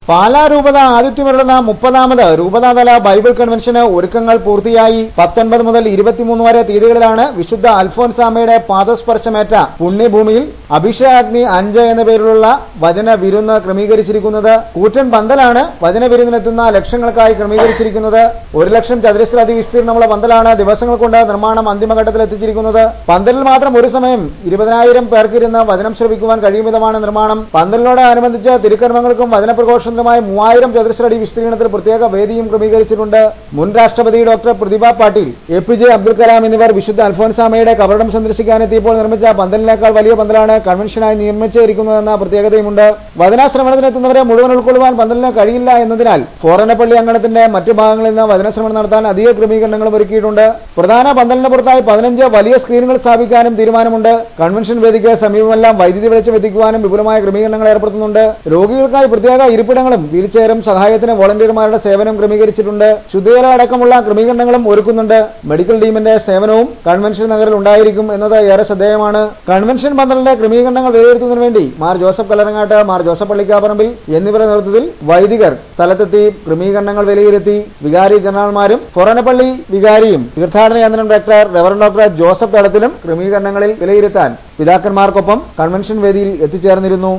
പാലാ രൂപത ആതിഥ്യമരുളുന്ന 30ാമത് രൂപതാതല ബൈബിൾ കൺവെൻഷന് ഒരുക്കങ്ങൾ പൂർത്തിയായി. 19 മുതൽ 23 വരെ തീയതികളിലാണ് വിശുദ്ധ അൽഫോൻസാമയുടെ പാദസ്പർശമേറ്റ പുണ്യഭൂമിയിൽ അഭിഷേകാഗ്നി 5 എന്ന പേരിലുള്ള വചന വിരുന്ന് ക്രമീകരിച്ചിരിക്കുന്നത്. കൂറ്റൻ പന്തലാണ് വചന വിരുന്നിനെത്തുന്ന ലക്ഷങ്ങൾക്കായി ക്രമീകരിച്ചിരിക്കുന്നത്. 1 ലക്ഷം ചതുരശ്ര അടി വിസ്തീർണമുള്ള പന്തലാണ് ദിവസങ്ങൾ കൊണ്ട് നിർമ്മാണം അന്തിമഘട്ടത്തിൽ എത്തിച്ചിരിക്കുന്നത്. പന്തലിൽ മാത്രം ഒരു സമയം 20,000 പേർക്ക് ഇരുന്ന് വചനം ശ്രവിക്കുവാൻ കഴിയും വിധമാണ് നിർമ്മാണം. പന്തലിനോട് അനുബന്ധിച്ച് തിരുക്കർമ്മങ്ങൾക്കും വചനപ്രഘോഷ 3000 ചതുരശ്ര അടി വിസ്തീർണത്തിൽ പ്രത്യേക വേദിയും ക്രമീകരിച്ചിട്ടുണ്ട്. മുൻ രാഷ്ട്രപതി ഡോക്ടർ പ്രതിഭ പാട്ടീൽ, APJ അബ്ദുൽ കലാം എന്നിവർ വിശുദ്ധ അൽഫോൻസാമയുടെ കബറിടം സന്ദർശിക്കാനെത്തിയപ്പോൾ നിർമ്മിച്ച പന്തലിനേക്കാൾ വലിയ പന്തലാണ് കൺവെൻഷനായി നിർമ്മിച്ചിരിക്കുന്നതെന്ന പ്രത്യേകതയുമുണ്ട്. വചനാശ്രമണത്തിനെത്തുന്നവരെ മുഴുവൻ ഉൾക്കൊള്ളുവാൻ പന്തലിന് കഴിയില്ല എന്നതിനാൽ ഫോറനപ്പള്ളി അങ്കണത്തിന്റെ മറ്റു ഭാഗങ്ങളിൽ നിന്ന് വചനശ്രമണം നടത്താൻ അധിക ക്രമീകരണങ്ങളും ഒരുക്കിയിട്ടുണ്ട്. പ്രധാന പന്തലിന് പുറത്തായി 15 വലിയ സ്ക്രീനുകൾ സ്ഥാപിക്കാനും തീരുമാനമുണ്ട്. കൺവെൻഷൻ വേദിക്ക് സമീപമെല്ലാം വൈദ്യുതി വെളിച്ചം എത്തിക്കുവാനും വിപുലമായ ക്രമീകരണങ്ങൾ ഏർപ്പെടുത്തുന്നുണ്ട്. രോഗികൾക്കായി പ്രത്യേക ഇരിപ്പിടങ്ങളും വീൽചെയറും സഹായത്തിന് വോളണ്ടിയർമാരുടെ സേവനം ക്രമീകരിച്ചിട്ടുണ്ട്. ശുദ്ധജല അടക്കമുള്ള ക്രമീകരണങ്ങളും ഒരുക്കുന്നുണ്ട്. മെഡിക്കൽ ടീമിന്റെ സേവനവും കൺവെൻഷൻ നഗറിൽ ഉണ്ടായിരിക്കും എന്നത് ഏറെ ശ്രദ്ധേയമാണ്. കൺവെൻഷൻ പന്തലിന്റെ ക്രമീകരണങ്ങൾ വിലയിരുത്തുന്നതിന് വേണ്ടി മാർ ജോസഫ് കല്ലറങ്ങാട്ട്, മാർ ജോസഫ് പള്ളിക്കാപ്പറമ്പിൽ എന്നിവരുടെ നേതൃത്വത്തിൽ വൈദികർ സ്ഥലത്തെത്തി ക്രമീകരണങ്ങൾ വിലയിരുത്തി. വികാരി ജനറൽമാരും ഫൊറനപ്പള്ളി വികാരിയും തീർത്ഥാടന കേന്ദ്രം ഡയറക്ടർ റവറന്റ് ഡോക്ടർ ജോസഫ് തടത്തിലും ക്രമീകരണങ്ങളിൽ വിലയിരുത്താൻ പിതാക്കന്മാർക്കൊപ്പം കൺവെൻഷൻ വേദിയിൽ എത്തിച്ചേർന്നിരുന്നു.